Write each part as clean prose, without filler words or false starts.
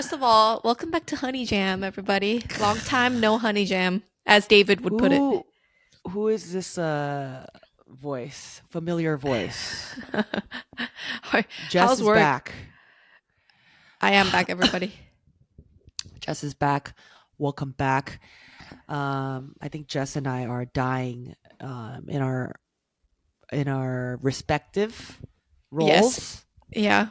First of all, welcome back to Honey Jam, everybody. Long time no Honey Jam, as David would put it. Who who is this voice? Familiar voice. Jess How's is work? back. I am back, everybody. Jess is back. Welcome back. I think Jess and I are dying in our respective Yes. roles. Yeah.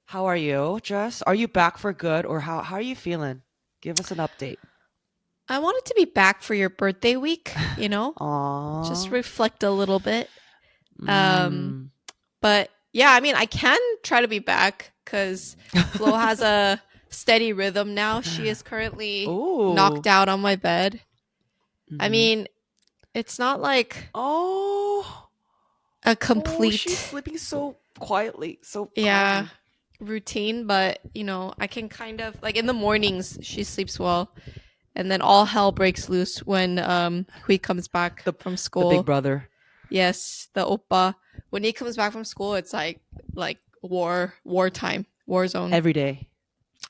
How are you, Jess? Are you back for good or how are you feeling? Give us an update. I wanted to be back for your birthday week, just Aw. reflect a little bit. Um, Mm. but yeah, I mean, I can try to be back because Flo has a steady rhythm now. She is currently knocked Ooh. out on my bed. I Mm-hmm. mean, it's not like Oh. a Oh, she's complete, sleeping so quietly, so yeah, calmly. routine, but I can kind of like in the mornings she sleeps well, and then all hell breaks loose when Hui comes back The from the big school. brother Yes, the oppa. When he comes back from school, it's like wartime, war zone. every day.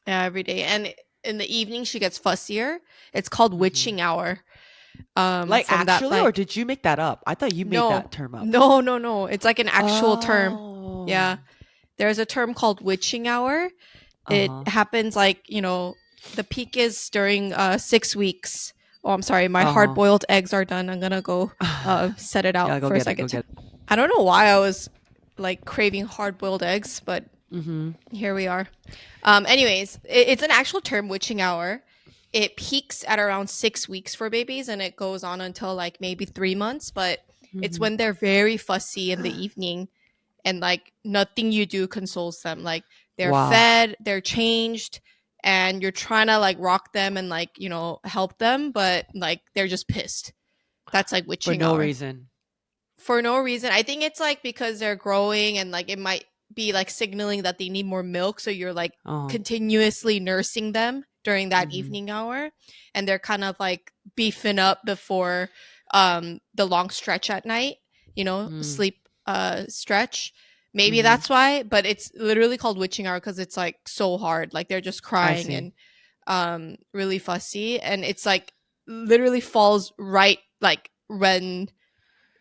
Yeah, every day. And in the evening she gets fussier. It's called Hmm. witching hour. Like From that, actually, or like, did you make that up? I thought you made no, that term up. no, no, no. It's like an actual term. Oh. Yeah. There's a term called witching hour. It Uh-huh. happens like, the peak is during 6 weeks. Oh, I'm sorry. My hard Uh-huh. boiled eggs are done. I'm going to go set it Yeah, out go for a get it. Go second. get it. I don't know why I was like craving hard boiled eggs, but Mm-hmm. here we are. Anyways, it's an actual term, witching hour. It peaks at around 6 weeks for babies and it goes on until like maybe 3 months, but it's Mm-hmm. when they're very fussy in the evening and like nothing you do consoles them. Like they're Wow. fed, they're changed, and you're trying to like rock them and like, help them, but like they're just pissed. That's like For witching no hour. reason. For no reason. I think it's like because they're growing and like it might be like signaling that they need more milk. So you're like Uh-huh. continuously nursing them during that Mm-hmm. evening hour. And they're kind of like beefing up before the long stretch at night, Mm. sleep stretch. Maybe Mm-hmm. that's why, but it's literally called witching hour because it's like so hard. Like they're just I crying see. and really fussy. And it's like literally falls right like when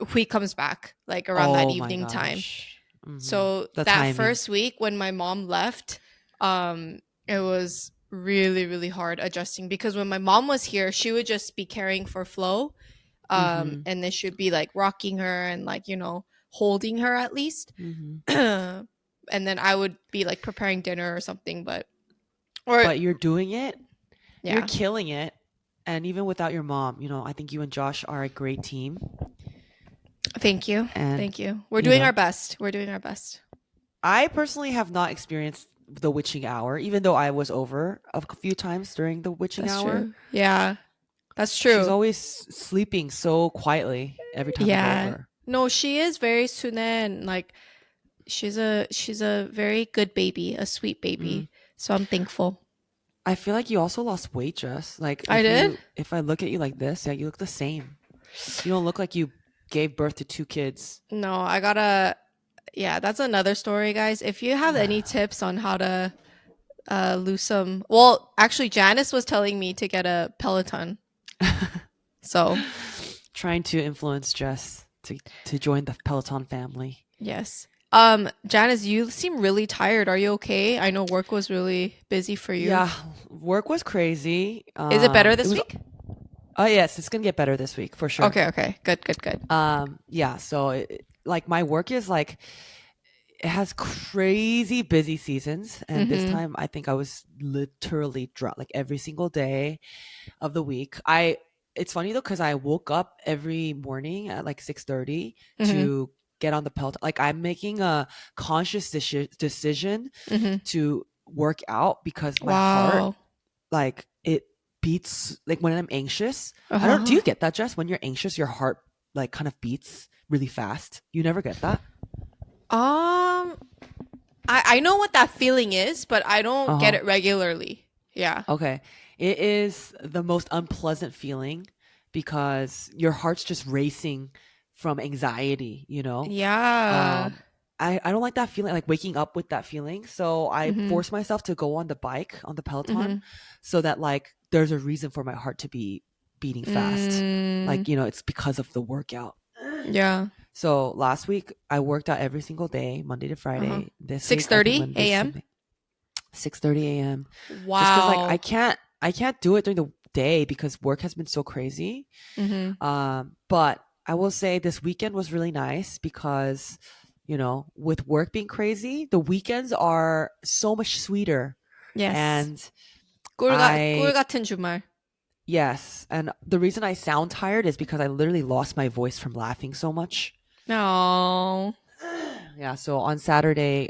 Hui comes back, like around that Oh my evening time. gosh. Mm-hmm. So The that timing. first week when my mom left, it was really, really hard adjusting because when my mom was here, she would just be caring for Flo. Mm-hmm. And then she'd be like rocking her and like, holding her at least. Mm-hmm. And then I would be like preparing dinner or something, or But you're doing it. You're yeah. killing it. And even without your mom, I think you and Josh are a great team. Thank you. And, Thank you. We're you doing know, our best. We're doing our best. I personally have not experienced the witching hour, even though I was over a few times during the witching That's hour. true. Yeah, that's She's true. always sleeping so quietly every time I go Yeah. over. No, she is very Sunen. Like she's a very good baby, a sweet Mm. baby. So I'm thankful. I feel like you also lost weight, Jess. Like I did? if I look at you like this, yeah, you look the same. You don't look like you gave birth to two kids. No, I gotta yeah, that's another story, guys. If you have any tips on how to lose some well, actually Janice was telling me to get a Peloton. So Trying to influence Jess to join the Peloton family. yes. Janice, you seem really tired. Are you okay? I know work was really busy for you. Yeah, work was crazy. Is it better It this was. week? Oh yes, it's gonna get better this week for sure. Okay, okay. Good, good, good. Yeah. So like my work is like it has crazy busy seasons, and this Mm-hmm. time I think I was literally drunk like every single day of the week. I It's funny though because I woke up every morning at like 6:30 Mm-hmm. to get on the Peloton. Like I'm making a conscious decision Mm-hmm. to work out because my heart Wow. like it beats like when I'm anxious. I don't Do Uh-huh. you get that, Jess? When you're anxious, your heart like kind of beats really fast. You never get that? Um, I know what that feeling is, but I don't get Uh-huh. it regularly. Yeah. Okay. It is the most unpleasant feeling because your heart's just racing from anxiety, you know? Yeah. Um I don't like that feeling, like waking up with that feeling. So I Mhm. force myself to go on the bike, on the Peloton, Mhm. so that like there's a reason for my heart to be beating fast. Mm. Like, it's because of the workout. Yeah. So last week I worked out every single day, Monday to Uh-huh. Friday. This week I think 6:30 Monday, a.m. 6:30 a.m. Just because like Wow. I can't do it during the day because work has been so crazy. Mhm. But I will say this weekend was really nice because, with work being crazy, the weekends are so much sweeter. Yes. And 꿀 I, 같은 주말. yes. And the reason I sound tired is because I literally lost my voice from laughing so much. No. Yeah. So on Saturday,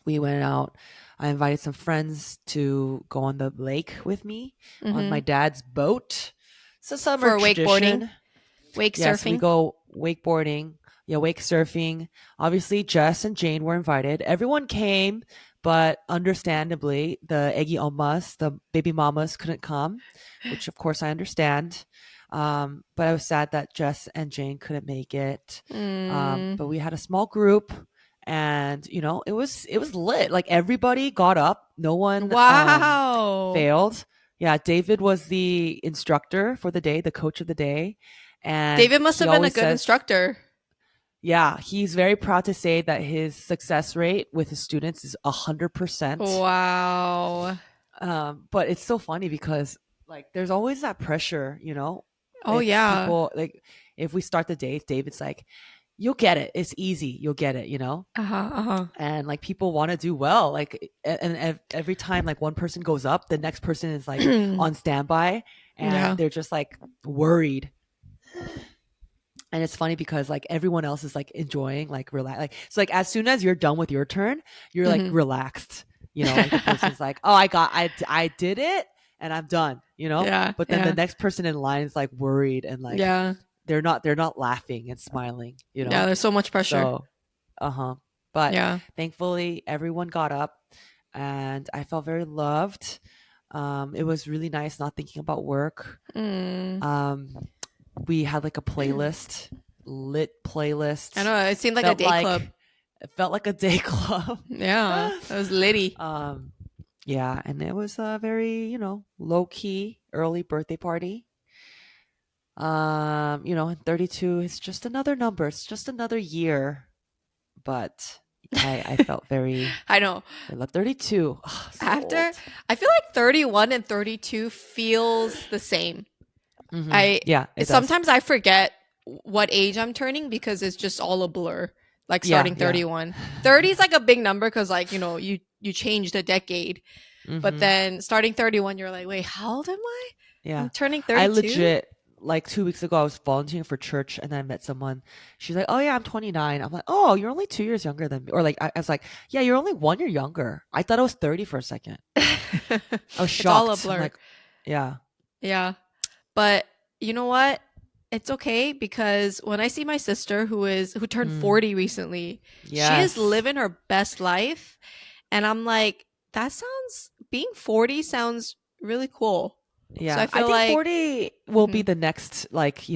we went out. I invited some friends to go on the lake with me on my Mhm. dad's boat. It's a summer For wakeboarding, tradition. wake Yes, we surfing. go wakeboarding, yeah, wake surfing. Obviously, Jess and Jane were invited. Everyone came, but understandably, the eggy omas, the baby mamas, couldn't come, which of course I understand. But I was sad that Jess and Jane couldn't make it. Mm. But we had a small group, and it was lit. Like everybody got up. No one Wow. failed. Yeah, David was the instructor for the day, the coach of the day. And David must he have been a always good says, instructor. yeah, he's very proud to say that his success rate with his students is 100%. Wow. But it's so funny because like there's always that pressure, Oh if yeah. people like if we start the day, David's like, you'll get it. It's easy. You'll get it. Uh-huh. Uh-huh. And like people want to do well, like and every time like one person goes up, the next person is like on standby, and Yeah. they're just like worried. And it's funny because like everyone else is like enjoying, like relax, like so like as soon as you're done with your turn, you're like Mhm. relaxed, like the person's like, oh, I did it and I'm done. Yeah. But then the Yeah. next person in line is like worried, and like Yeah. they're not laughing and smiling. Yeah, there's so much pressure. So uh-huh. But Yeah. thankfully everyone got up and I felt very loved. It was really nice not thinking about work. Mm. Um, we had like a playlist, lit I playlist. know, it seemed like a Felt day like club. it felt like a day club. Yeah. It was litty. um, yeah, and it was a very, low key early birthday party. 32 is just another number. It's just another year. But I felt very I know. I love 32. So After old. I feel like 31 and 32 feels the same. I Yeah, it does. sometimes I forget what age I'm turning because it's just all a blur. Like Yeah, starting yeah. 31. 30 is like a big number because like, you changed a decade. But hmm then starting 31, you're like, wait, how old am I? Yeah. I'm turning I 32? legit, like 2 weeks ago, I was volunteering for church and then I met someone. She's like, oh, yeah, I'm 29. I'm like, oh, you're only 2 years younger than me. Or like, I was like, yeah, you're only 1 year younger. I thought I was 30 for a second. I was It's all a shocked. I'm blur. like, yeah. Yeah. But you know what? It's okay because when I see my sister who turned Mm, 40 recently, she is yes. living her best life. And I'm like, that sounds being 40 sounds really cool. So I Yeah. I feel think like 40 will be mhm, the next, like,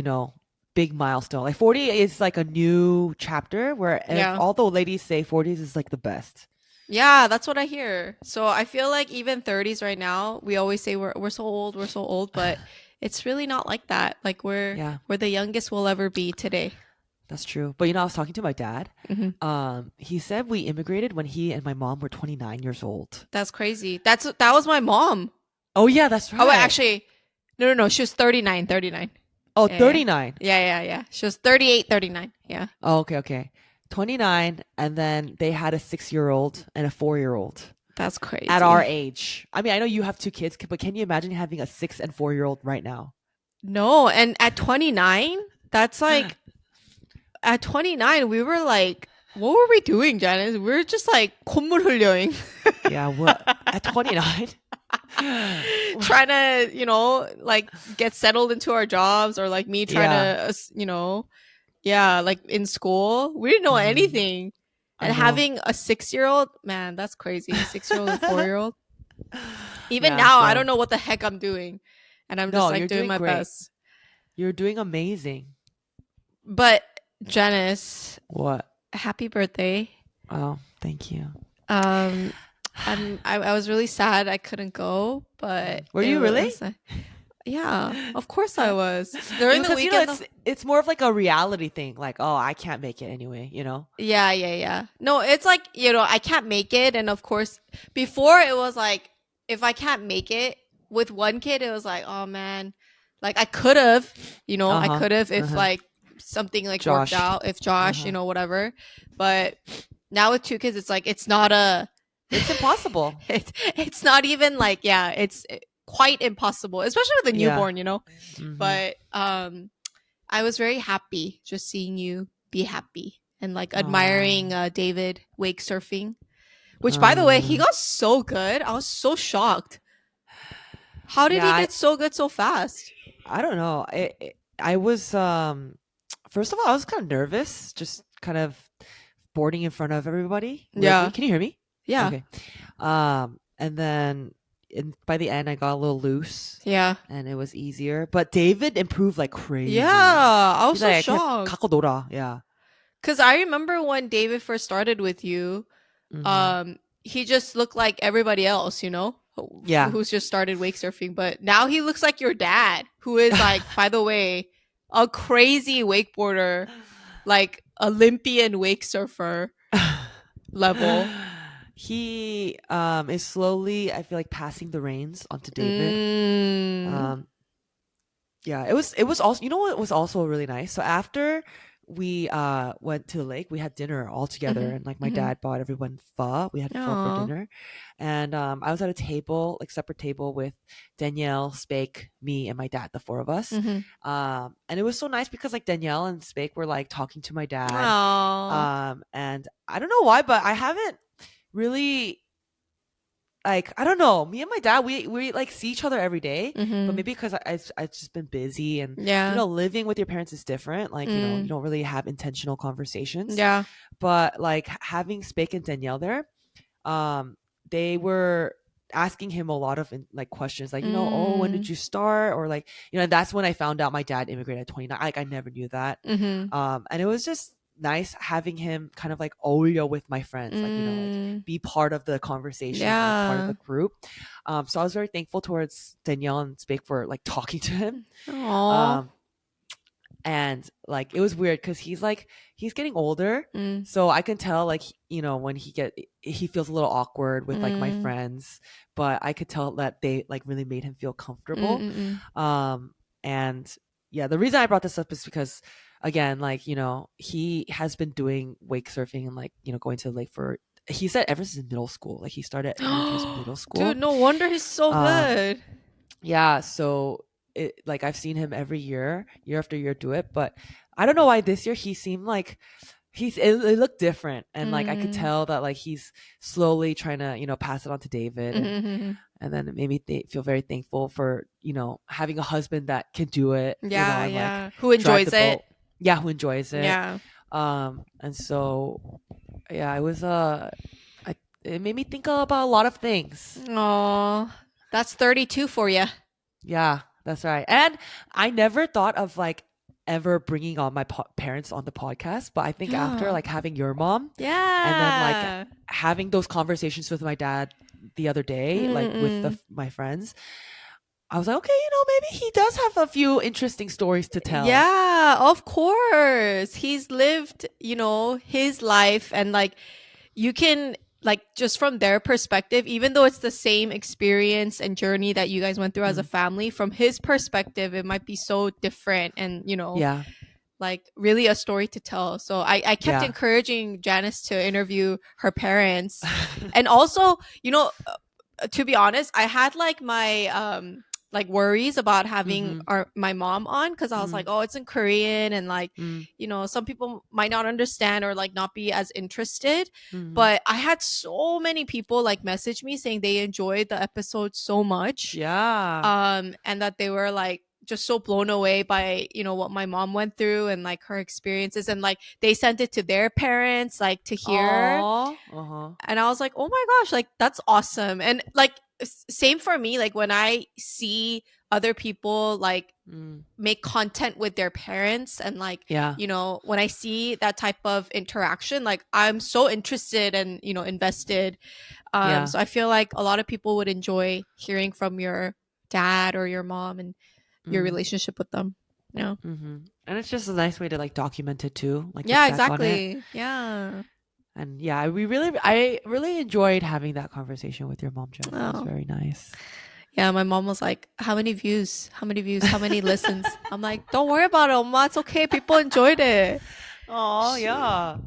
big milestone. Like 40 is like a new chapter where yeah. all the ladies say 40s is like the best. Yeah, that's what I hear. So I feel like even 30s right now, we always say we're so old, but it's really not like that. Like Yeah. we're the youngest we'll ever be today. That's true. But I was talking to my dad. Hmm. He said we immigrated when he and my mom were 29 years old. That's crazy. That was my mom. Oh yeah, that's Oh, wait, right. actually, no. She was 39, 39. Oh, Yeah, yeah. 39. Yeah. She was 38, 39. Yeah. Oh, okay, okay. 29, and then they had a 6-year-old and a 4-year-old That's at our crazy. age. I mean, I know you have two kids, but can you imagine having a 6 and 4-year-old right now? No, and at 29, that's like at 29, we were like, what were we doing, Janice? We were just like 콧물 흘려ing. Yeah, what at 29? Trying to, like get settled into our jobs or like me trying to, Yeah. yeah, like in school. We didn't know hmm anything. I And know. having a 6-year-old, man, that's crazy. 6-year-old and 4-year-old. Even Yeah, now, I don't so know what the heck I'm doing. And I'm just no, like you're doing doing my great. best. You're doing amazing. But Janice, What? Happy birthday. Oh, thank you. Um, I was really sad I couldn't go, but Were it you really? was yeah, of course I was. During the Because weekend though. it's more of like a reality thing. Like, oh, I can't make it anyway. You know? Yeah, yeah, yeah. No, it's like, I can't make it. And of course, before it was like, if I can't make it with one kid, it was like, oh man, like I could have, Uh I huh. could have Uh if huh. like something like worked Josh. out, if Uh Josh, huh. whatever. But now with two kids, it's like, it's not It's impossible. it's not even like, yeah, it's quite impossible, especially with a Yeah. newborn. Mm-hmm. But I was very happy just seeing you be happy and like admiring Oh. David wake surfing. Which, by the way, he Uh, got so good. I was so shocked. How did yeah. he get so good so fast? I don't know. I was first of all, I was kind of nervous, just kind of boarding in front of everybody. Weirdly, Yeah, can you hear me? yeah, Okay. And then by the end, I got a little loose, yeah, and it was easier. But David improved like yeah. crazy. I was He's so like, 그냥 shocked 갖고 놀아. Yeah. because I remember when David first started with you. Mm-hmm. He just looked like everybody else, Yeah. who's just started wake surfing. But now he looks like your dad, who is like, by the way, a crazy wakeboarder, like Olympian wake surfer level. He is slowly, I feel like, passing the reins onto David. Mm. Um, Yeah, it was also, you know what was also really nice? So after we went to the lake, we had dinner all together, Mhm. and like my Mhm. dad bought everyone pho. We had pho for Aw. dinner. And I was at a table, like separate table with Danielle, Spake, me, and my dad, the four of us. Mhm. And it was so nice because like Danielle and Spake were like talking to my dad. Aw. And I don't know why, but I haven't really, like, I don't know. Me and my dad, we like see each other every day, but Mhm. maybe because I've just been busy, and Yeah. living with your parents is different. Like, you Mm. don't really have intentional conversations. Yeah. But like having Spake and Danielle there, um, they were asking him a lot of like questions, like, oh, when did Mm. you start, or like, and that's when I found out my dad immigrated at 29. Like, I never knew that. Mhm. And it was just nice having him kind of like Oreo with my friends, like, like Mm. be part of the conversation and like part of Yeah. the group. So I was very thankful towards Danielle and Spake for like talking to him. Aw. Um, and like it was weird because he's getting older, Mm. so I can tell, like, when he feels a little awkward with like my Mm. friends, but I could tell that they like really made him feel Mm. comfortable. Mm. And yeah, the reason I brought this up is because, again, like, he has been doing wake surfing and like, going to the lake for, he said, ever since middle school. Like, he started when he was in Mm. middle Dude, school. no wonder he's so um good. yeah, so like I've seen him every year after year do it, but I don't know why this year he seemed like it looked different, and like I could Mm. tell that like he's slowly trying to pass it on to David. and Mhm. and then it made me feel very thankful for having a husband that can do it, Yeah, and like yeah. Who drive enjoys the it? boat. Yeah, who enjoys it. Yeah. And so yeah, it was I it made me think about a lot of things. Oh, that's 32 for you. Yeah, that's right. And I never thought of like ever bringing on my parents on the podcast, but I think after like having your mom, and then like Yeah. having those conversations with my dad the other day, like with Mm-mm. my friends, I was like, okay, maybe he does have a few interesting stories to tell. Yeah, of course. He's lived, his life and like you can like just from their perspective, even though it's the same experience and journey that you guys went through as a Mm, family, from his perspective, it might be so different and, yeah, like really a story to tell. So I kept yeah. encouraging Janice to interview her parents. And also, to be honest, I had like my like worries about having Mm-hmm. my mom on because I was like, Mm, oh, it's in Korean and like, mm, some people might not understand or like not be as interested. mm-hmm. But I had so many people like message me saying they enjoyed the episode so much, Yeah, and that they were like just so blown away by what my mom went through and like her experiences, and like they sent it to their parents like to hear. oh, uh-huh. And I was like, oh my gosh, like that's awesome. And like same for me, like when I see other people like Mm. make content with their parents, and like, Yeah. when I see that type of interaction, like I'm so interested and invested. Yeah. So I feel like a lot of people would enjoy hearing from your dad or your mom and your Mm. relationship with them. Yeah. And it's just a nice way to like document it too, like look Yeah, back on it. exactly. Yeah. And yeah, I really enjoyed having that conversation with your mom, Jess. It was Oh. very nice. Yeah, my mom was like, "How many views? How many views? How many listens?" I'm like, "Don't worry about it, Oma. It's okay. People enjoyed it." Oh, She, yeah.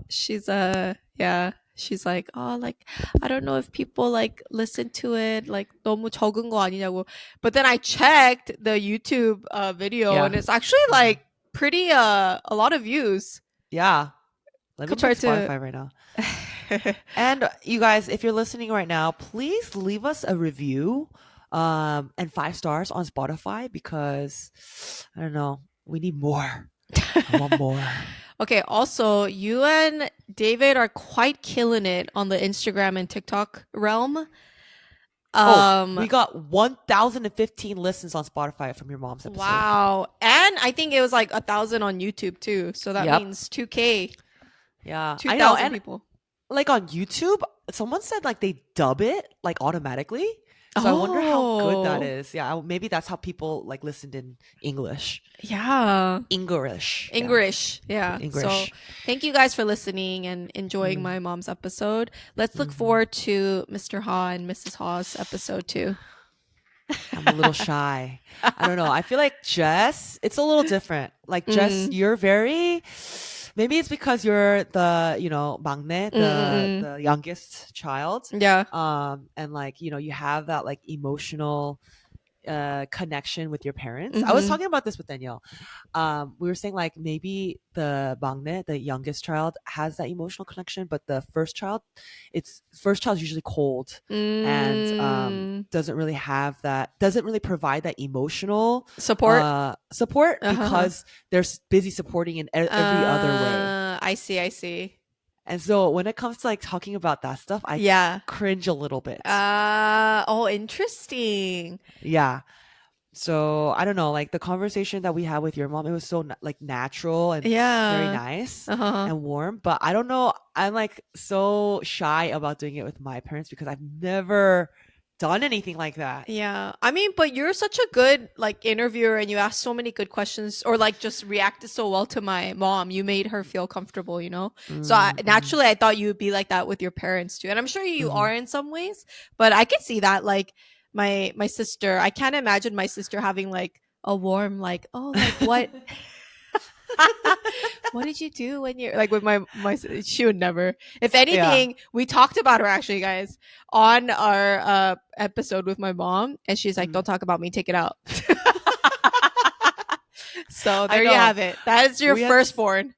yeah. She's like, "Oh, like I don't know if people like listen to it like 너무 적은 거 아니냐고." But then I checked the YouTube video, Yeah. and it's actually Mhm. like pretty a lot of views Yeah. Let me check compared to. Spotify right now. And you guys, if you're listening right now, please leave us a review and 5 stars on Spotify because I don't know, we need more. I want more. Okay, also, you and David are quite killing it on the Instagram and TikTok realm. Oh, Um, we got 1,015 listens on Spotify from your mom's episode. wow. And I think it was like 1,000 on YouTube too. So that Yep. means 2K, Yeah, I know. 2,000 And people. like on YouTube, someone said like they dub it like automatically. So I wonder how good that Oh, is. Yeah, maybe that's how people like listened in English. yeah. English. Yeah, English. Yeah. So English. thank you guys for listening and enjoying Mm, my mom's episode. Let's look hmm. forward to Mr. Ha and Mrs. Ha's episode too. I'm a little shy. I don't know. I feel like Jess, it's a little different. Like Jess, Mm, you're very maybe it's because you're the, 막내, mm, mm, the youngest child. mm. Yeah. And like, you have that like emotional connection with your parents. I was Mm-hmm. talking about this with Danielle. We were saying like maybe the 막내, the youngest child, has that emotional connection, but the first child's usually cold and Mm, doesn't really provide that emotional support. support Uh-huh. because they're busy supporting in every other way. I see. I see. And so when it comes to like talking about that stuff, I Yeah. cringe a little bit. Oh, interesting. Yeah. So I don't know, like the conversation that we had with your mom, it was so like natural and very Yeah. nice Uh-huh. and warm. But I don't know, I'm like so shy about doing it with my parents because I've never done anything like that. Yeah. I mean, but you're such a good like interviewer and you asked so many good questions or like just reacted so well to my mom. You made her feel comfortable. So Mm-hmm. naturally I thought you would be like that with your parents too. And I'm sure you Mm-hmm. are in some ways, but I could see that like my sister, I can't imagine my sister having like a warm like, "Oh, like what what did you do when you're like with my she would never. If Yeah. anything, we talked about her actually, guys, on our episode with my mom, and she's like, Mm. "Don't talk about me, take it out." So I there you know. have it. That is your We had firstborn.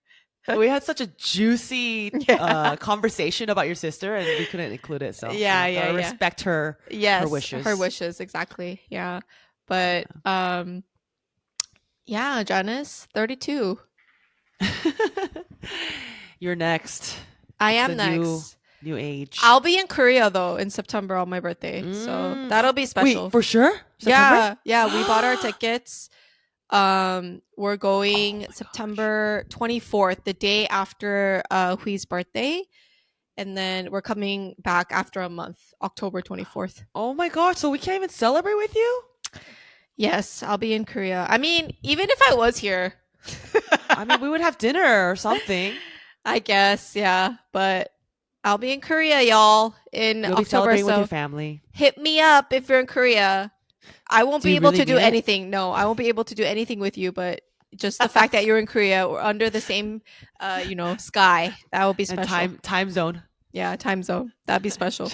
we had such a juicy Yeah. conversation about your sister and we couldn't include it. So Yeah, yeah, yeah, gotta yeah. respect her Yes, her wishes. wishes exactly. Yeah. But yeah, Janice, 32. You're next. I It's the am new next. new age. I'll be in Korea though in September on my birthday. So Mm. that'll be Wait, special. for sure? September? Yeah, yeah, we bought our tickets. We're Oh going my gosh. September 24th, the day after Hui's birthday, and then we're coming back after a month, October 24th. Oh my gosh. So we can't even celebrate with you? Yes, I'll be in Korea. I mean, even if I was here, I mean, we would have dinner or something. I guess, yeah, but I'll be in Korea, y'all, in You'll be October. celebrating with your So family. hit me up if you're in Korea. I won't Do be you able really to do mean it? anything. No, I won't be able to do anything with you, but just the fact that you're in Korea or under the same sky, that will be And special. time zone. Yeah, time zone. That'd be special.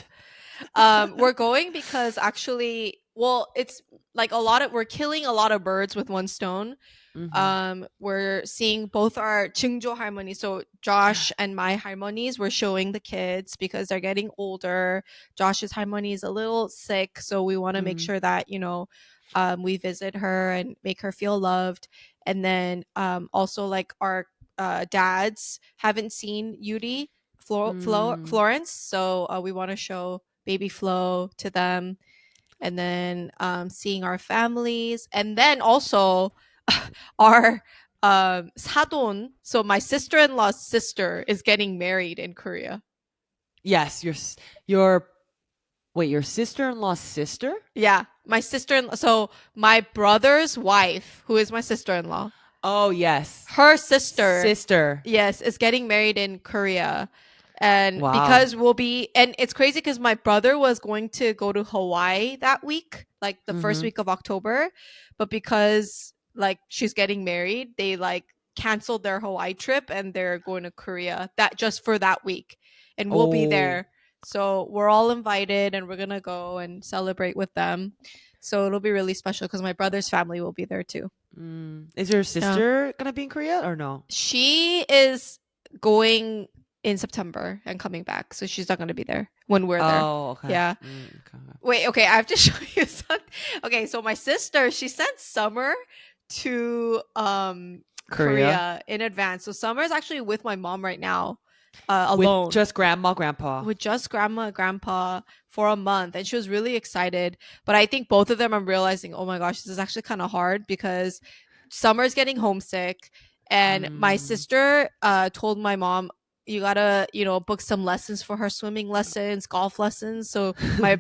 We're going because actually, well, it's like we're killing a lot of birds with one stone. Hmm. We're seeing both our Chingjo harmonies. So Josh and my harmonies, we're showing the kids because they're getting older. Josh's harmony is a little sick, so we want to make Hmm. sure that we visit her and make her feel loved. And then also like our dads haven't seen Yuri, Mm. Florence, so we want to show baby Flo to them and then seeing our families, and then also our 사돈. So my sister-in-law's sister is getting married in Korea. Yes, your wait, your sister-in-law's sister? Yeah, my sister-in-law. So my brother's wife, who is my sister-in-law, Oh, yes. her sister, Sister. yes, is getting married in Korea. And Wow. because we'll be, and it's crazy because my brother was going to go to Hawaii that week, like the first Mhm. week of October, but because like she's getting married, they like canceled their Hawaii trip and they're going to Korea that just for that week. And we'll be Oh. there. So we're all invited and we're gonna go and celebrate with them. So it'll be really special because my brother's family will be there too. Is your Yeah. sister gonna be in Korea or no? She is going in September and coming back, so she's not going to be there when we're there. Oh, okay. Yeah. Okay. Wait, okay, I have to show you something. Okay, so my sister, she sent Summer to Korea Korea in advance. So Summer is actually with my mom right now, with alone just grandma, grandpa. with just grandma and grandpa for a month, and she was really excited. But I think both of them are realizing, oh my gosh, this is actually kind of hard because Summer's getting homesick, and my Mm. sister told my mom, you gotta, book some lessons for her, swimming lessons, golf lessons. So my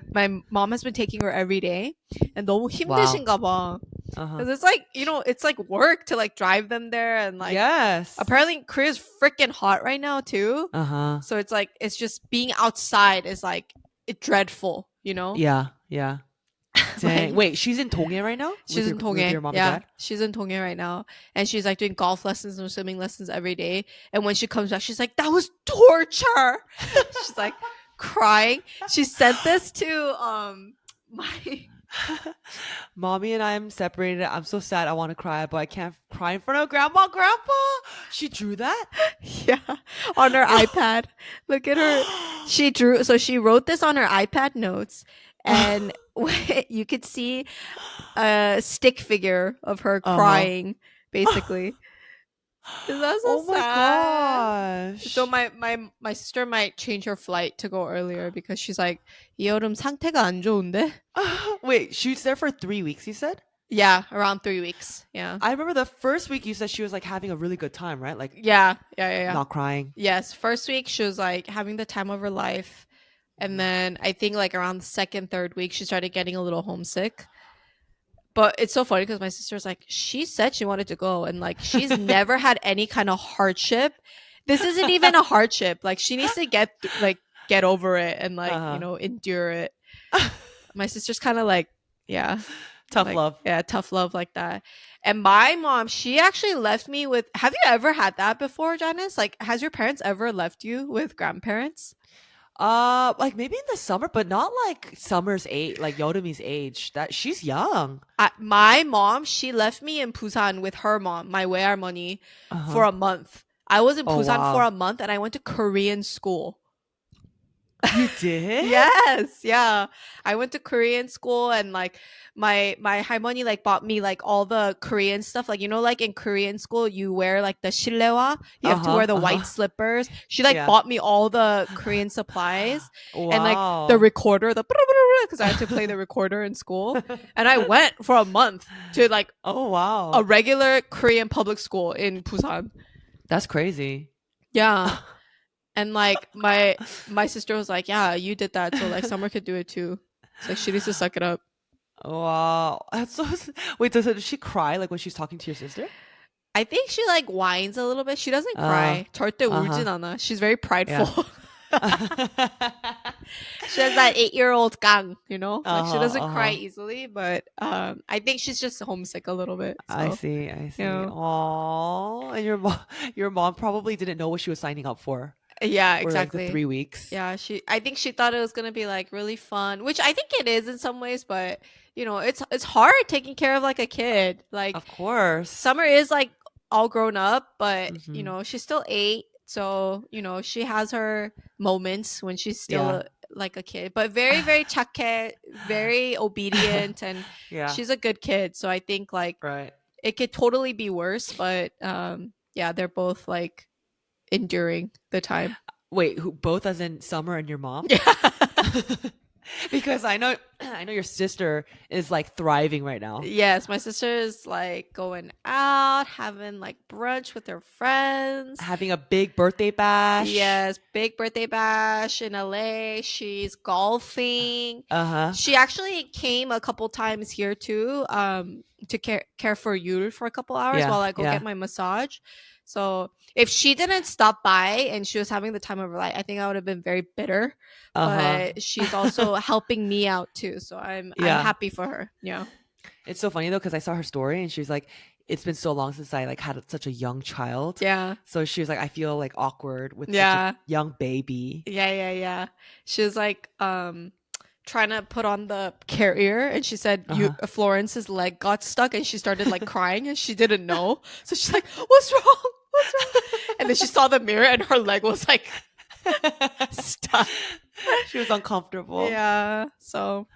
mom has been taking her every day, and 너무 Wow. 힘드신가 봐. Uh-huh. Because it's like, it's like work to like drive them there, and like Yes. apparently Korea's freaking hot right now too. Uh-huh. So it's like it's just being outside is like dreadful, you know? Yeah, yeah. Dang. Like Wait, she's in Tongye right now she's in with Tongye. your mom and Yeah, dad? she's in Tongye right now, and she's like doing golf lessons and swimming lessons every day. And when she comes back, she's like, "That was torture." She's like crying. She sent this to my Mommy and I am separated. I'm so sad. I want to cry, but I can't cry in front of grandma, grandpa. She drew that? yeah, on her iPad. Look at her. She drew, so she wrote this on her iPad notes, and you could see a stick figure of her Uh-huh. crying, basically. Is that so Oh my sad? So gosh. my sister might change her flight to go earlier because she's like, 이 여름 상태가 안 좋은데? Wait, she was there for 3 weeks, you said? Yeah, around 3 weeks. Yeah. I remember the first week you said she was like having a really good time, right? Like Yeah. not crying. Yes, first week she was like having the time of her life. And Mhm. then I think like around the second, third week, she started getting a little homesick. But it's so funny because my sister's like, she said she wanted to go, and like she's never had any kind of hardship. This isn't even a hardship. Like she needs to get over it and like, Uh-huh. endure it. My sister's kind of like, yeah, Tough like love. yeah, tough love like that. And my mom, she actually left me with, have you ever had that before, Janice? Like, has your parents ever left you with grandparents? Like maybe in the summer, but not like Summer's age, like Yodomi's age. That she's young. My mom, she left me in Busan with her mom, my money, for Uh-huh. a month. I was in Oh Busan for wow. a month and I went to Korean school. You did? Yes, yeah. I went to Korean school, and like my 할머니 like bought me like all the Korean stuff. Like, like in Korean school you wear like the 실내화. You have to Uh-huh. wear the white Uh-huh. slippers. She like Yeah. bought me all the Korean supplies and like the Wow. recorder, the because I had to play the recorder in school. And I went for a month to like Oh a wow. regular Korean public school in Busan. That's crazy. Yeah. And like my sister was like, "Yeah, you did that, so like Summer could do it too." It's like she needs to suck it up. Wow. That's so wait, does she cry like when she's talking to your sister? I think she like whines a little bit. She doesn't Uh, cry. 절대 울진 uh-huh. 않아. She's very Yeah. prideful. She has that 8-year-old gang, like she Uh-huh. doesn't cry Uh-huh. easily, but I think she's just homesick a little bit. I So, see. I you see. know, Oh, and your mom probably didn't know what she was signing up yeah, for like the exactly. 3 weeks. Yeah, I think she thought it was gonna be like really fun, which I think it is in some ways, but it's hard taking care of like a kid. Like Of course. Summer is like all grown up, but Hmm. she's still 8, so she has her moments when she's still Yeah. like a kid, but very very 착해, very obedient, and Yeah. she's a good kid. So I think like Right. it could totally be worse, but yeah, they're both like enduring the time. Wait, who both as in Summer and your mom? Yeah. Because I know I know your sister is like thriving right now. Yes, my sister is like going out, having like brunch with her friends. Having a big birthday bash. Yes, big birthday bash in LA. She's golfing. Uh-huh. She actually came a couple times here too, to care for Yul for a couple hours Yeah, while I go get yeah. my massage. So if she didn't stop by and she was having the time of her life, I think I would have been very bitter. Uh-huh. But she's also helping me out too, so I'm Yeah. happy for her. Yeah, It's so funny though because I saw her story and she's like, it's been so long since I like had such a young child. yeah, So she was like, I feel like awkward with such a yeah, young baby. yeah, yeah, yeah. She was like, trying to put on the carrier, and she said you Uh-huh. Florence's leg got stuck, and she started like crying, and she didn't know. So she's like, "What's wrong? What's wrong?" And then she saw the mirror, and her leg was like stuck. She was uncomfortable. Yeah. So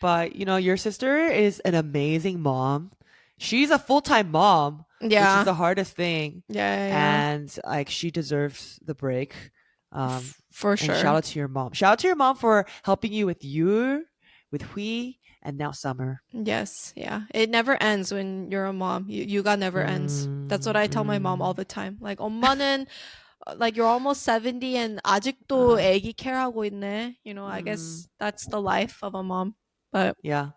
But your sister is an amazing mom. She's a full-time mom, which is yeah, the hardest thing. yeah, yeah, yeah. And like she deserves the break. For And shout sure. out to your mom. Shout out to your mom for helping you with with Hui, and now Summer. Yes, yeah. It never ends when you're a mom. Yuga never ends. That's what Mm, I tell my mom all mm, the time. Like, 엄마는 like you're almost 70 and 아직도 uh-huh. 애기 케어하고 있네. I Mm, guess that's the life of a mom. But yeah,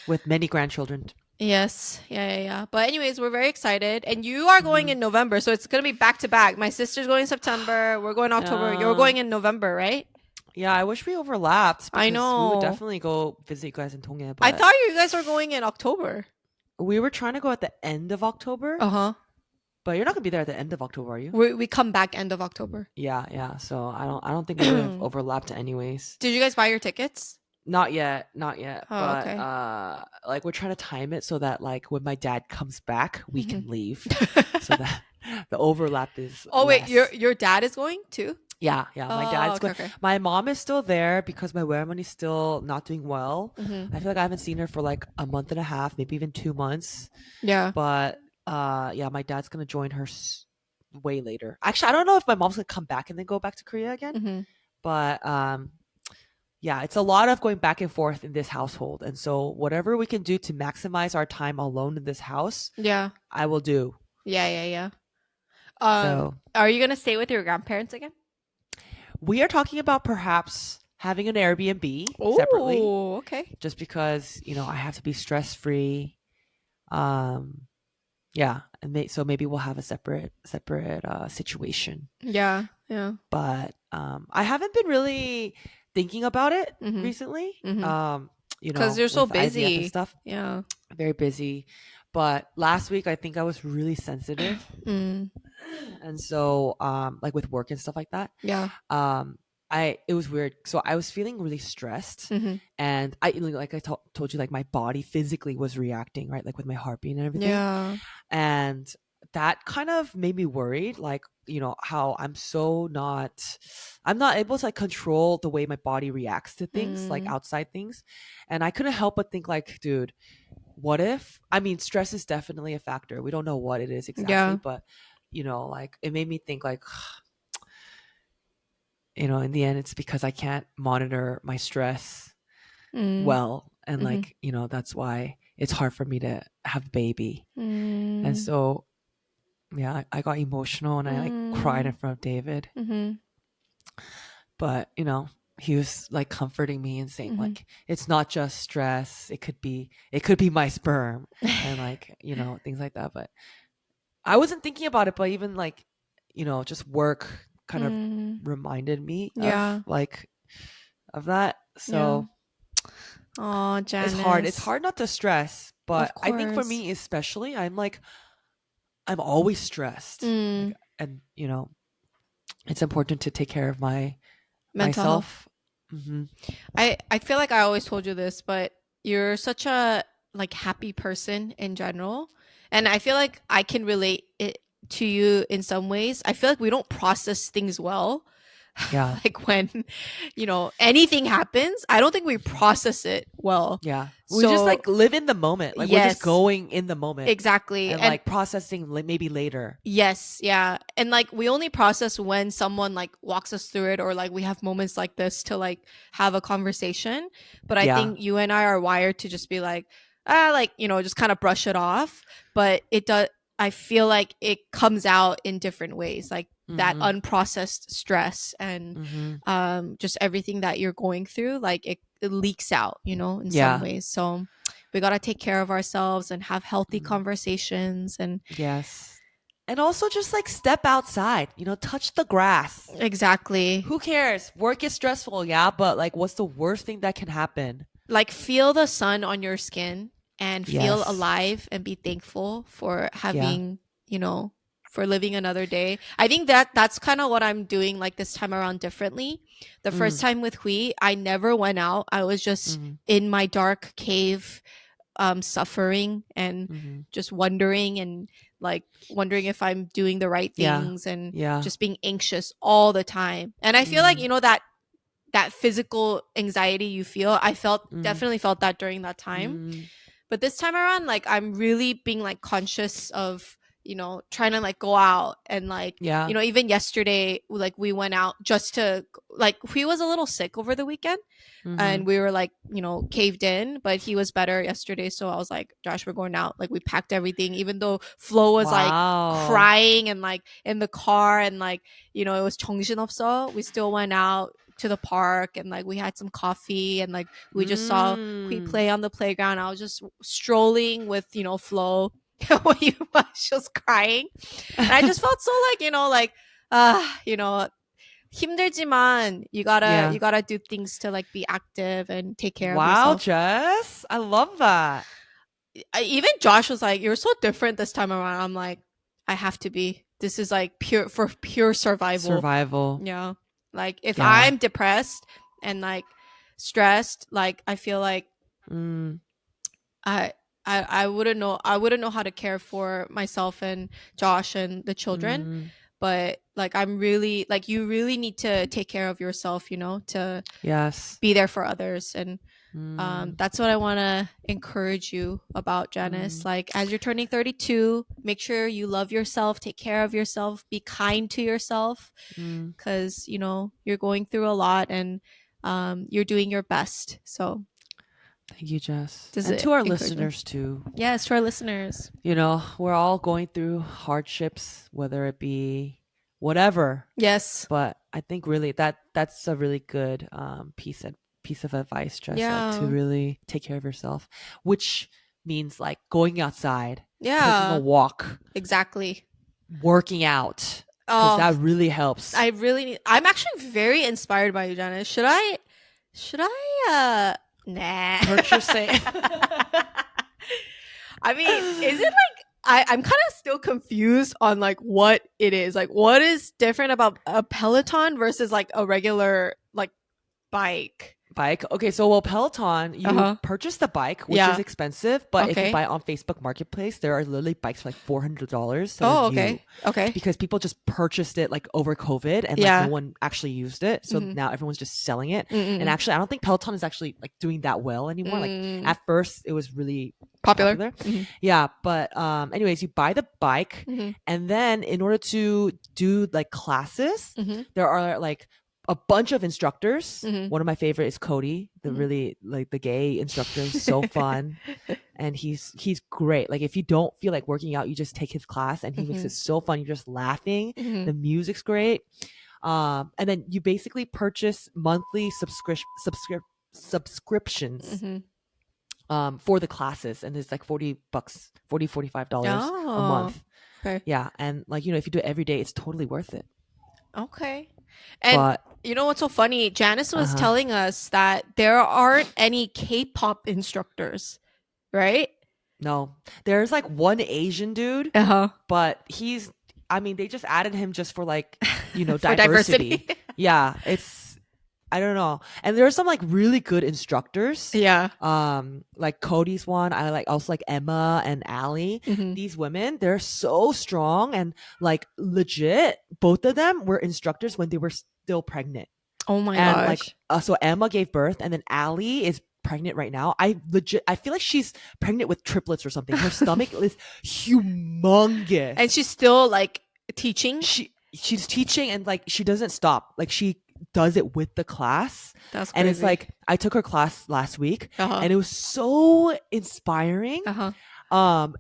with many grandchildren. yes, yeah, yeah, yeah. But anyways, we're very excited, and you are going Hmm. in November, so it's gonna be back to back. My sister's going in September. We're going October. You're Yeah, going in November, right? yeah. I wish we overlapped I because we would know. definitely go visit you guys in Tongye, I but thought you guys were going in October. we were trying to go at the end of October. Uh huh. But you're not gonna be there at the end of October, are you? We come back end of October. Yeah, yeah. So I don't think we would have overlapped anyways. Did you guys buy your tickets? Not yet, not yet. Oh, But okay. like we're trying to time it so that like when my dad comes back, we Mhm. can leave. So that the overlap is Oh wait, your less. your dad is going too? Yeah, yeah. My Oh, dad's okay, going. okay. My mom is still there because my money's still not doing well. Hmm. I feel like I haven't seen her for like a month and a half, maybe even 2 months. Yeah. But yeah, my dad's gonna join her way later. Actually, I don't know if my mom's gonna come back and then go back to Korea again. Hmm. But yeah, it's a lot of going back and forth in this household. And so whatever we can do to maximize our time alone in this house, Yeah. I will do. Yeah, yeah, yeah. So Are you gonna stay with your grandparents again? we are talking about perhaps having an Airbnb separately, Oh, okay. just because, I have to be stress free. Um, yeah. And so maybe we'll have a separate situation. Yeah, yeah. But I haven't been really thinking about it Mhm. recently. Mhm. Because you're so With IVF and busy. stuff. Yeah. Very busy. But last week I think I was really sensitive. Mm. And so like with work and stuff like that. Yeah. Um it was weird. So I was feeling really stressed, Mhm. and like I told you, like my body physically was reacting, right? Like with my heartbeat and everything. Yeah. And that kind of made me worried, like, how I'm not able to like control the way my body reacts to things, like Mm. outside things. And I couldn't help but think like, dude, what if, I mean, stress is definitely a factor. We don't know what it is exactly, Yeah. but like it made me think like, in the end, it's because I can't monitor my stress Mm. well. And Mhm. like, that's why it's hard for me to have a baby. And Mm. so, yeah, I got emotional and I like cried in Mm. front of David. Mhm. But, he was like comforting me and saying Mhm. like, it's not just stress. It could be my sperm and like, things like that. But I wasn't thinking about it, but even like, just work kind of Mm. reminded me Yeah. of that. Yeah. So Oh, it's hard. It's Janice. hard not to stress, Of but I think for course. me especially, I'm always stressed. Like, Mm. and it's important to take care of Mental health. myself. Hmm. I feel like I always told you this, but you're such a like happy person in general, and I feel like I can relate it to you in some ways. I feel like we don't process things well. Yeah. Like when, anything happens, I don't think we process it well. Yeah. We just So, like live in the moment. Like we're just yes, going in the moment exactly. and And like processing maybe later. yes, yeah. And like we only process when someone like walks us through it, or like we have moments like this to like have a conversation. But I Yeah. think you and I are wired to just be like, like, just kind of brush it off. But it does, I feel like it comes out in different ways, like that Mhm. unprocessed stress and Mhm. just everything that you're going through, like it leaks out, in some Yeah. ways. So we got to take care of ourselves and have healthy Mm. conversations and Yes. And also just like step outside, touch the grass. exactly. Who cares? Work is stressful, yeah, but like what's the worst thing that can happen? Like feel the sun on your skin and feel Yes. alive and be thankful for Yeah. having, for living another day. I think that's kind of what I'm doing like this time around differently. The first Mm. time with Hui, I never went out. I was just Mhm. in my dark cave, suffering and Mhm. just wondering and like wondering if I'm doing the right Yeah. things and Yeah. just being anxious all the time. And I feel like, Mm. that physical anxiety you feel, I felt Mm. definitely felt that during that time. Mm. But this time around, like I'm really being like conscious of, trying to like go out and like, Yeah. even yesterday, like we went out just to like he was a little sick over the weekend and Mhm. we were like, caved in, but he was better yesterday. So I was like, Josh, we're going out. Like we packed everything, even though Flo was like Wow. crying and like in the car and like, it was 정신없어. We still went out to the park and like we had some coffee and like we just saw Hui Mm. play on the playground. I was just strolling with, Flo when she was crying. And I just felt so like, like, 힘들지만 Yeah. you gotta do things to like be active and take care of Wow, yourself. Jess. I love that. Even Josh was like, "You're so different this time around." I'm like, "I have to be. This is like pure survival." Survival. Yeah, like if Yeah. I'm depressed and like stressed, like I feel like Mm. I. I wouldn't know how to care for myself and Josh and the children, Mm. but like I'm really like you really need to take care of yourself, to Yes. be there for others. And Mm. that's what I want to encourage you about, Janice. Mm. Like as you're turning 32, make sure you love yourself, take care of yourself, be kind to yourself, Mm. because you're going through a lot and you're doing your best. So Thank you, Jess. does And it to our encourage me? listeners too. Yes, to our listeners. We're all going through hardships, whether it be whatever. Yes. But I think really that's a really good piece of advice, Jess, like to Yeah. really take care of yourself, which means like going outside, taking a Yeah. walk, Exactly. working out, because Oh, that really helps. I really need, I'm actually very inspired by you, Janice. Should I nah. Purchasing. I mean, is it like I'm kind of still confused on like what it is. Like what is different about a Peloton versus like a regular like bike? Bike. Okay, so well, Peloton, you Uh-huh. purchase the bike, which is Yeah. expensive, but if you Okay. buy it on Facebook Marketplace, there are literally bikes for like $400 that are Oh, new okay. Okay. because people just purchased it like over COVID and like no Yeah. one actually used it. So Mhm. now everyone's just selling it. And Mm-mm. actually, I don't think Peloton is actually like doing that well anymore. Like Mm. at first, it was really Popular. popular. Mhm. Yeah, but anyways, you buy the bike Mhm. and then in order to do like classes, Mhm. there are like a bunch of instructors. Mhm. One of my favorite is Cody, the Mhm. really like the gay instructor. He's so fun and he's great. Like if you don't feel like working out, you just take his class and he makes it Mhm. so fun. You're just laughing. Mhm. The music's great. And then you basically purchase monthly subscriptions Mhm. for the classes and it's like $40, $45 a Oh. month. Okay. Yeah, and like if you do it every day, it's totally worth it. Okay. And But you know what's so funny? Janice was uh-huh. telling us that there aren't any K-pop instructors, right? No. There's like one Asian dude, Uh-huh. but I mean, they just added him just for like, For diversity. diversity. Yeah, it's I don't know. And there are some like really good instructors. Yeah. Like Cody's one. I like also like Emma and Allie. Hmm. These women, they're so strong and like legit. Both of them were instructors when they were still pregnant. Oh my And like gosh. so Emma gave birth and then Allie is pregnant right now. I feel like she's pregnant with triplets or something. Her stomach is And humongous. she's still like teaching. She's teaching and like she doesn't stop. Like she does it with the class. That's And it's crazy. like I took her class last week Uh-huh. and it was so inspiring. Uh-huh.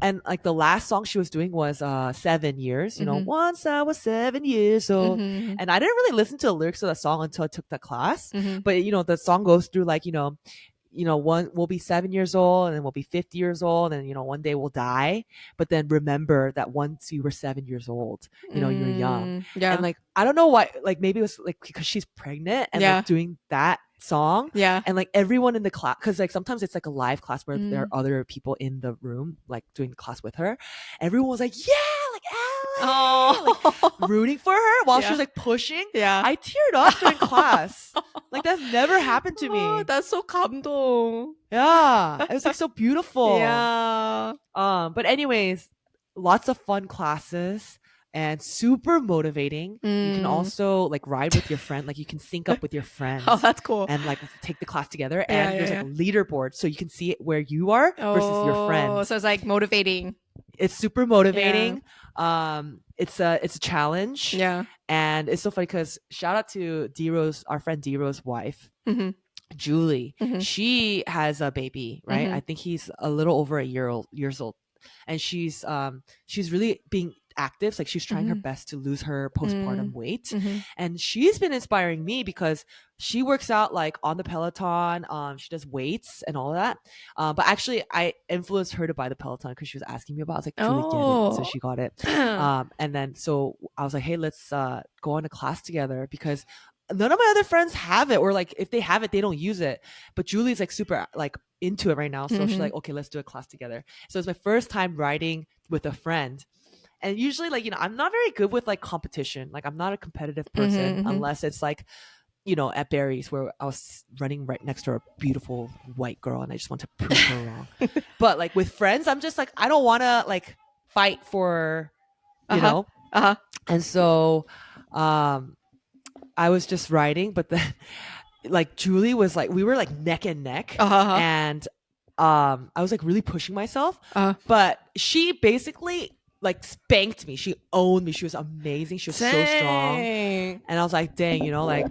And like the last song she was doing was 7 years, Mm-hmm. once I was 7 years old. Mm-hmm. And I didn't really listen to the lyrics of the song until I took that class. Mm-hmm. But the song goes through like, one we'll be 7 years old and then we'll be 50 years old and one day we'll die. But then remember that once you were 7 years old, you're young. And Yeah. like I don't know why, like maybe it was like because she's pregnant and Yeah. like doing that song Yeah. and like everyone in the class, because like sometimes it's like a live class where there are Mm. other people in the room like doing the class with her. Everyone was like, yeah, like Allie, like Oh. rooting for her while she Yeah. was like pushing. Yeah. I teared up during class. Like that's never happened to Oh, me. that's so 감동. Yeah, it was like so beautiful. Yeah. But anyways, lots of fun classes and super motivating. You can Mm. also like ride with your friend, like you can sync up with your Oh, friends that's cool. and like take the class together. Yeah, And yeah, there's like yeah. a leaderboard, so you can see it where you are versus your Oh, friends. so it's like motivating. It's super Yeah. motivating. It's a challenge, Yeah. and it's so funny because shout out to our friend Dero's wife. Mm-hmm. Julie, Mm-hmm. she has a baby, right? Mm-hmm. I think he's a little over years old, and she's really being active. Like she's trying her Mm-hmm. best to lose her postpartum Mm-hmm. weight, Mm-hmm. and she's been inspiring me because she works out like on the Peloton. She does weights and all of that. But actually, I influenced her to buy the Peloton because she was asking me about. I was like, Julie, get it. So Oh. she got it. And then so I was like, hey, let's go on a class together because none of my other friends have it, or like if they have it they don't use it, but Julie's like super like into it right now, so she's Mm-hmm. like, okay, let's do a class together. So it's my first time riding with a friend, and usually like I'm not very good with like competition. Like I'm not a competitive person Mm-hmm. unless it's like at Barry's where I was running right next to a beautiful white girl and I just want to prove her wrong. But like with friends I'm just like I don't want to like fight for you Uh-huh. know Uh-huh. and so um I was just riding, but then like Julie was like we were like neck and neck, Uh-huh. and I was like really pushing myself, Uh-huh. but she basically like spanked me. She owned me. She was amazing. She was so strong. Dang. And I was like, dang, like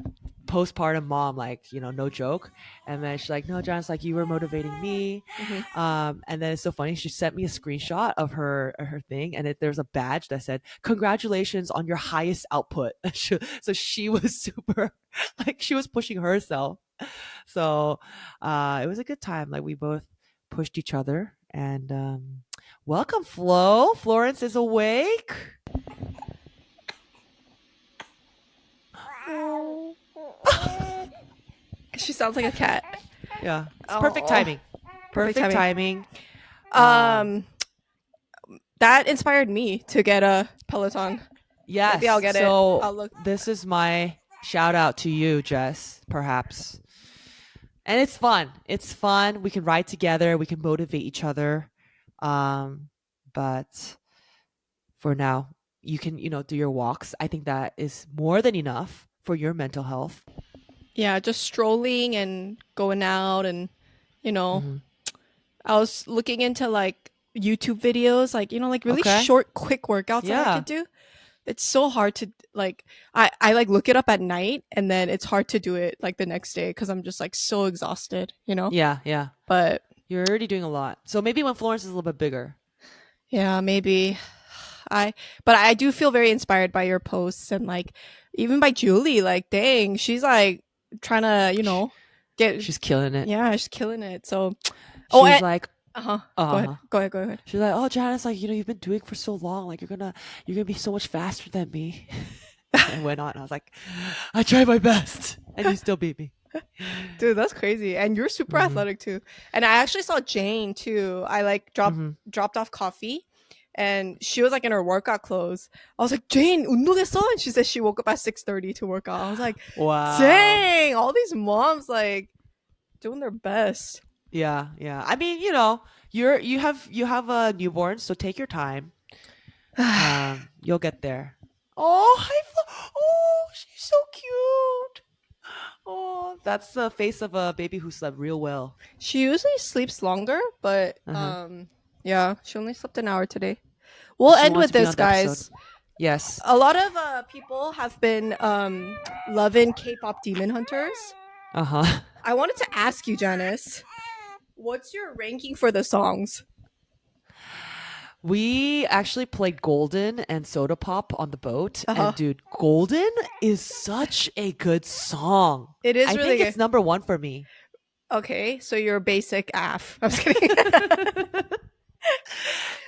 postpartum mom, like, no joke. And then she's like, no, Janice, like you were motivating me. Mm-hmm. And then it's so funny. She sent me a screenshot of her thing, and there's a badge that said, "Congratulations on your highest output." So she was super, like she was pushing herself. So it was a good time. Like we both pushed each other, and welcome, Flo. Florence is awake. She sounds like a cat. Yeah, it's Oh, perfect timing. perfect Perfect timing. timing. That inspired me to get a Peloton. Yes. Maybe I'll get it. So I'll look. this is my shout out to you, Jess, perhaps. And it's fun. It's fun. We can ride together. We can motivate each other. But for now, you can, do your walks. I think that is more than enough for your mental health. Yeah, just strolling and going out and, you know, Hmm. I was looking into like YouTube videos, like, like really Okay. short, quick workouts that I Yeah. could do. It's so hard to like, I like look it up at night and then it's hard to do it like the next day because I'm just like so exhausted, Yeah. Yeah. But You're already doing a lot. So maybe when Florence is a little bit bigger. yeah, maybe but I do feel very inspired by your posts and like even by Julie, like dang, she's like trying to, get She's killing it. yeah, she's killing it. So She's like, uh-huh. uh-huh. Go ahead. She's like, oh, Janice, like, you've been doing for so long. Like, you're gonna be so much faster than me. I went on. I was like, I tried my best, and you still beat me. Dude, that's crazy. And you're super athletic too. And I actually saw Jane too. I like dropped off coffee and she was like in her workout clothes. I was like, Jane, 운동했어? And she said she woke up at 6:30 to work out. I was like, Wow. dang, all these moms like doing their best. Yeah, yeah. I mean, you have a newborn, so take your time. You'll get there. Oh, oh, she's so cute. Oh, that's the face of a baby who slept real well. She usually sleeps longer, but Uh-huh. yeah, she only slept an hour today. We'll She end wants with to be this, on the episode. guys. Yes. A lot of people have been loving K-pop Demon Hunters. Uh-huh. I wanted to ask you, Janice, what's your ranking for the songs? We actually played Golden and Soda Pop on the boat, Uh huh. and dude, Golden is such a good song. It is I really think it's good. number one for me. Okay, so you're a basic AF. I'm just kidding.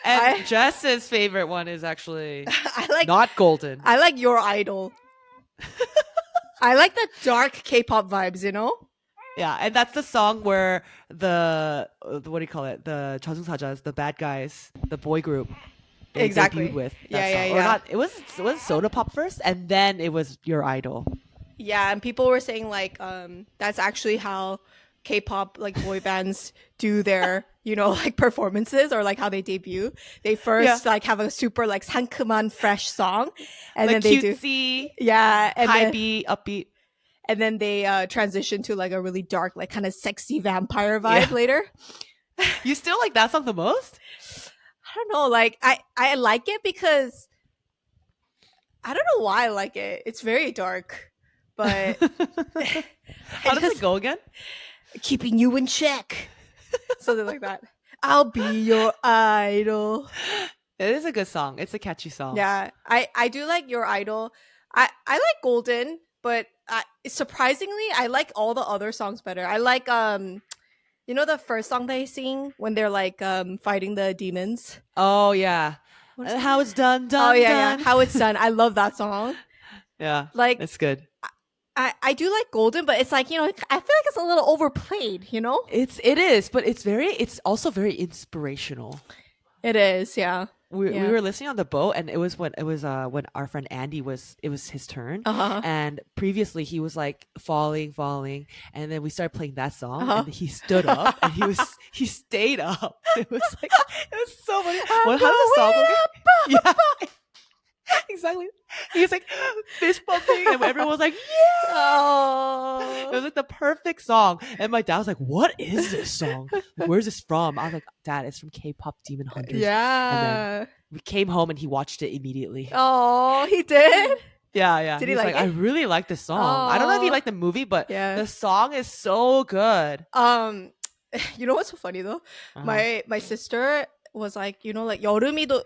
And I Jess's favorite one is actually I like not Golden. I like Your Idol. I like the dark K-pop vibes, you know? Yeah, and that's the song where the what do you call it? The 저승사자s, the bad guys, the boy group, they debuted Exactly. with that Yeah, yeah, song. Or yeah. not, it was Soda Pop first, and then it was Your Idol. Yeah, and people were saying like that's actually how K-pop like boy bands do their, like performances or like how they debut. They Yeah. first like have a super like 상큼한 fresh song and then Like they do cutesy, yeah, high beat, upbeat. and then they transition to like a really dark like kind of sexy vampire Yeah. vibe later. You still like that song the most? I don't know, like I like it because I don't know why I like it. It's very dark, but I How does it just go again? keeping you in check. Something like that. I'll be your idol. It is a good song. It's a catchy song. Yeah, I do like Your Idol. I like Golden, but surprisingly, I like all the other songs better. I like the first song they sing when they're like fighting the demons. Oh yeah. What is that? How it's done, Oh done, yeah, yeah. done. How it's done. I love that song. Yeah, Like it's good. I do like Golden, but it's like, I feel like it's a little overplayed, you know? It is, but it's also very inspirational. It is, yeah. We Yeah. were listening on the boat, and it was when our friend Andy it was his turn, Uh-huh. and previously he was like falling, and then we started playing that song, Uh-huh. and he stood up, and he stayed up. It was like it was so funny. I'm How does the song going go? up. Yeah, exactly. He was like fist bumping, and everyone was like, it was Oh. like the perfect song. And my dad was like, "What is this song? Like, where's this from?" I was like, "Dad, it's from K-pop Demon Hunters." And then Yeah. we came home and he watched it immediately. Oh, he did? Yeah, yeah. Did He he was like like, "I it? really like this song." I don't know if he Oh. liked the movie, but Yeah. the song is so good. You know what's so funny though? Uh-huh. My sister was like, like 여름이도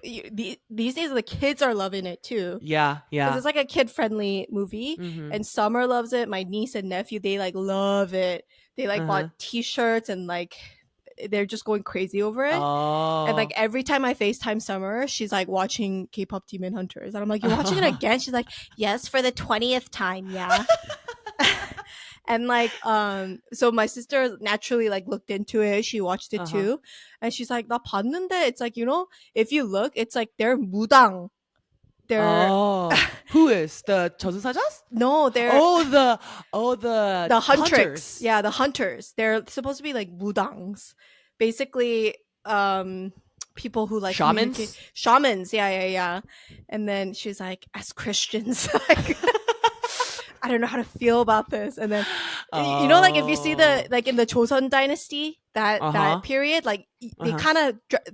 these days the kids are loving it too. Yeah, Because yeah. it's like a kid friendly movie Mm-hmm. and Summer loves it. My niece and nephew, they like love it. They like bought Uh-huh. t-shirts and like they're just going crazy over it. And like Oh. every time I FaceTime Summer, she's like watching K-pop Demon Hunters. And I'm like, you're watching it again? She's like, yes, for the 20th time, yeah. And like so my sister naturally like looked into it, she watched it Uh-huh. too, and she's like, 나 봤는데, it's like, if you look, it's like they're 무당, they're Oh. Who is the 저승사자s? no, they're Oh, the the huntrix. hunters. Yeah, the hunters. They're supposed to be like 무당s, basically people who like communicate. Shamans? Shamans. Yeah, yeah, yeah. And then she's like, as Christians, like I don't know how to feel about this. And then like if you see the Oh. like in the Joseon dynasty, that Uh-huh. period, like they Uh-huh. kind of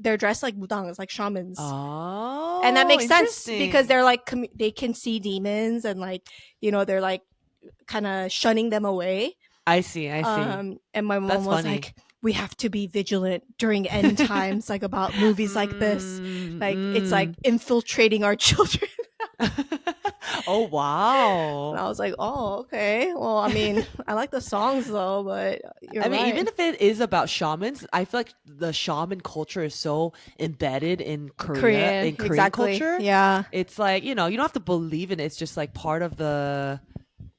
they're dressed like mudangs, like shamans. And that Oh, makes sense because interesting. they're like they can see demons and like they're like kind of shunning them away. I see, I see. And my mom That's was funny. like, we have to be vigilant during end times, like about movies like this. Mm, Like it's like mm. infiltrating our children. Oh, And wow. I was like, oh, okay. Well, I mean, I like the songs though, but you're I mean, right. even if it is about shamans, I feel like the shaman culture is so embedded in Korean, Korean exactly. culture. Yeah. It's like, you don't have to believe in it. It's just like part of the,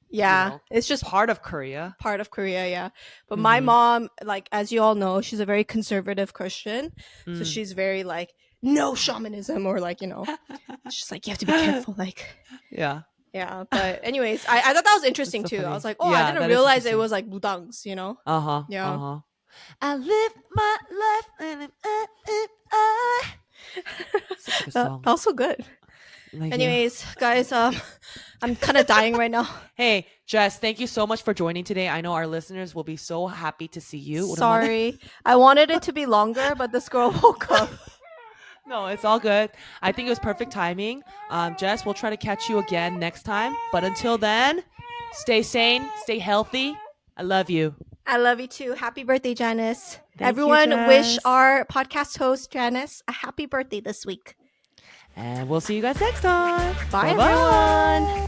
Yeah. It's just part of Korea. part of Korea, yeah. But my Mm-hmm. mom, like as you all know, she's a very conservative Christian. So Mm. she's very like, no shamanism, or like, it's just like you have to be careful. Like, Yeah. yeah. But anyways, I thought that was That's interesting so too. I was funny. like, oh, I Yeah, didn't that is realize it interesting. was like budangs. Uh-huh. Yeah. Uh-huh. I live my life and I. Such a good That song. was so good. Thank you. Anyways, guys, I'm kind of dying right now. Hey, Jess, thank you so much for joining today. I know our listeners will be so happy to see you. Sorry, I wanted it to be longer, but this girl woke up. No, it's all good. I think it was perfect timing. Jess, we'll try to catch you again next time. But until then, stay sane, stay healthy. I love you. I love you too. Happy birthday, Janice. Thank you, Everyone, wish Jess. our podcast host, Janice, a happy birthday this week. And we'll see you guys next time. Bye, Bye everyone. bye.